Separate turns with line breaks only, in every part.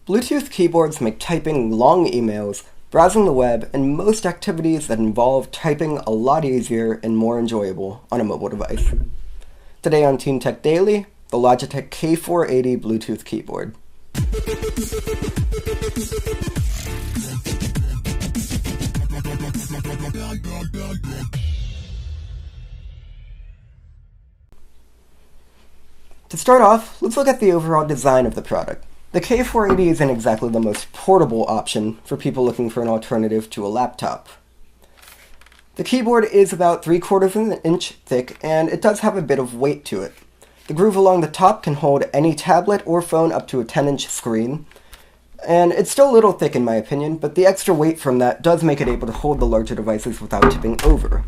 Bluetooth keyboards make typing long emails, browsing the web, and most activities that involve typing a lot easier and more enjoyable on a mobile device. Today on Teen Tech Daily, the Logitech K480 Bluetooth keyboard. To start off, let's look at the overall design of the product. The K480 isn't exactly the most portable option for people looking for an alternative to a laptop. The keyboard is about 3/4 of an inch thick, and it does have a bit of weight to it. The groove along the top can hold any tablet or phone up to a 10-inch screen, and it's still a little thick in my opinion, but the extra weight from that does make it able to hold the larger devices without tipping over.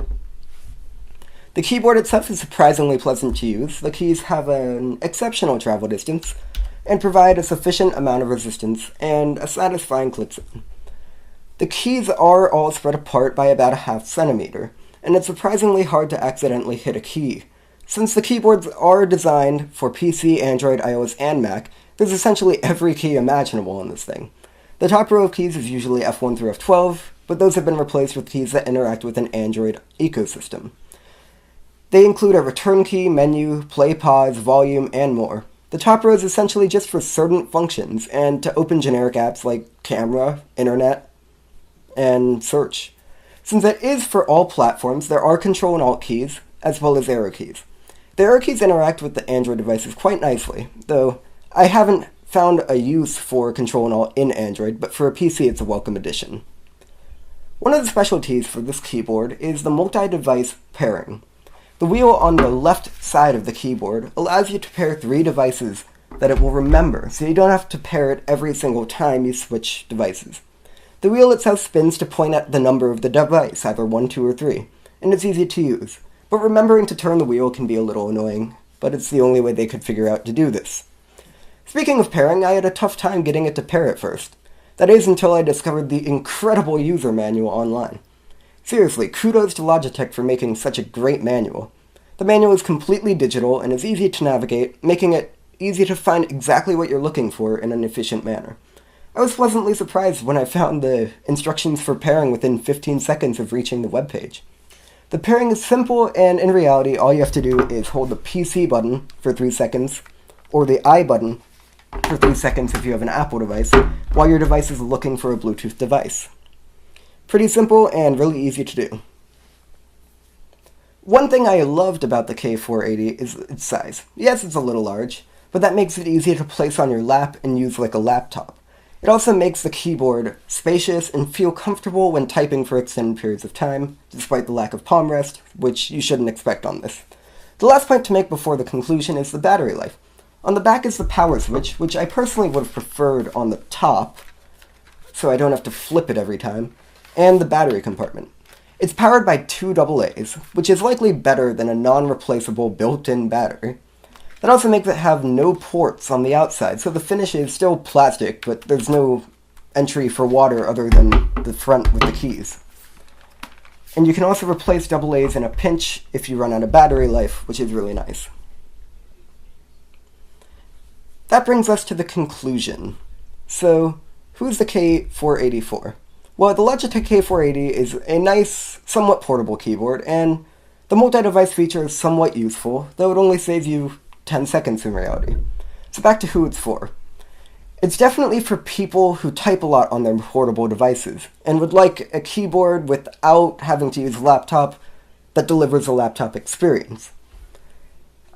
The keyboard itself is surprisingly pleasant to use. The keys have an exceptional travel distance, and provide a sufficient amount of resistance and a satisfying click-sound. The keys are all spread apart by about a ½ centimeter, and it's surprisingly hard to accidentally hit a key. Since the keyboards are designed for PC, Android, iOS, and Mac, there's essentially every key imaginable on this thing. The top row of keys is usually F1 through F12, but those have been replaced with keys that interact with an Android ecosystem. They include a return key, menu, play, pause, volume, and more. The top row is essentially just for certain functions and to open generic apps like camera, internet, and search. Since it is for all platforms, there are Control and Alt keys, as well as arrow keys. The arrow keys interact with the Android devices quite nicely, though I haven't found a use for Control and Alt in Android, but for a PC it's a welcome addition. One of the specialties for this keyboard is the multi-device pairing. The wheel on the left side of the keyboard allows you to pair 3 devices that it will remember, so you don't have to pair it every single time you switch devices. The wheel itself spins to point at the number of the device, either 1, 2, or 3, and it's easy to use. But remembering to turn the wheel can be a little annoying, but it's the only way they could figure out to do this. Speaking of pairing, I had a tough time getting it to pair at first. That is until I discovered the incredible user manual online. Seriously, kudos to Logitech for making such a great manual. The manual is completely digital and is easy to navigate, making it easy to find exactly what you're looking for in an efficient manner. I was pleasantly surprised when I found the instructions for pairing within 15 seconds of reaching the webpage. The pairing is simple, and in reality, all you have to do is hold the PC button for 3 seconds, or the I button for 3 seconds if you have an Apple device, while your device is looking for a Bluetooth device. Pretty simple and really easy to do. One thing I loved about the K480 is its size. Yes, it's a little large, but that makes it easy to place on your lap and use like a laptop. It also makes the keyboard spacious and feel comfortable when typing for extended periods of time, despite the lack of palm rest, which you shouldn't expect on this. The last point to make before the conclusion is the battery life. On the back is the power switch, which I personally would have preferred on the top, so I don't have to flip it every time, and the battery compartment. It's powered by 2 AA's, which is likely better than a non-replaceable built-in battery. That also makes it have no ports on the outside, so the finish is still plastic, but there's no entry for water other than the front with the keys. And you can also replace AA's in a pinch if you run out of battery life, which is really nice. That brings us to the conclusion. So, who's the K480 for? Well, the Logitech K480 is a nice, somewhat portable keyboard, and the multi-device feature is somewhat useful, though it only saves you 10 seconds in reality. So back to who it's for. It's definitely for people who type a lot on their portable devices, and would like a keyboard without having to use a laptop that delivers a laptop experience.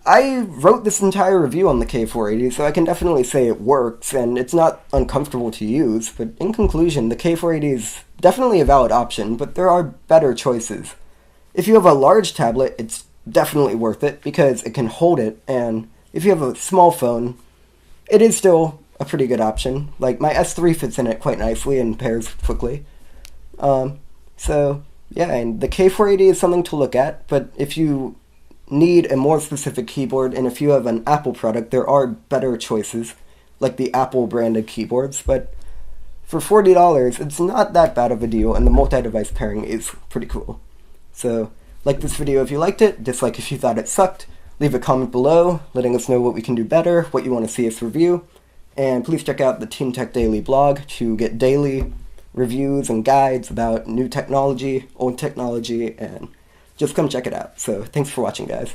I wrote this entire review on the K480, so I can definitely say it works, and it's not uncomfortable to use, but in conclusion, the K480 is definitely a valid option, but there are better choices. If you have a large tablet, it's definitely worth it, because it can hold it, and if you have a small phone, it is still a pretty good option. Like, my S3 fits in it quite nicely and pairs quickly. So, yeah, and the K480 is something to look at, but if you need a more specific keyboard, and if you have an Apple product, there are better choices, like the Apple branded keyboards, but for $40, it's not that bad of a deal, and the multi-device pairing is pretty cool. So, like this video if you liked it, dislike if you thought it sucked, leave a comment below, letting us know what we can do better, what you want to see us review, And please check out the Teen Tech Daily blog to get daily reviews and guides about new technology, old technology, and just come check it out. So thanks for watching, guys.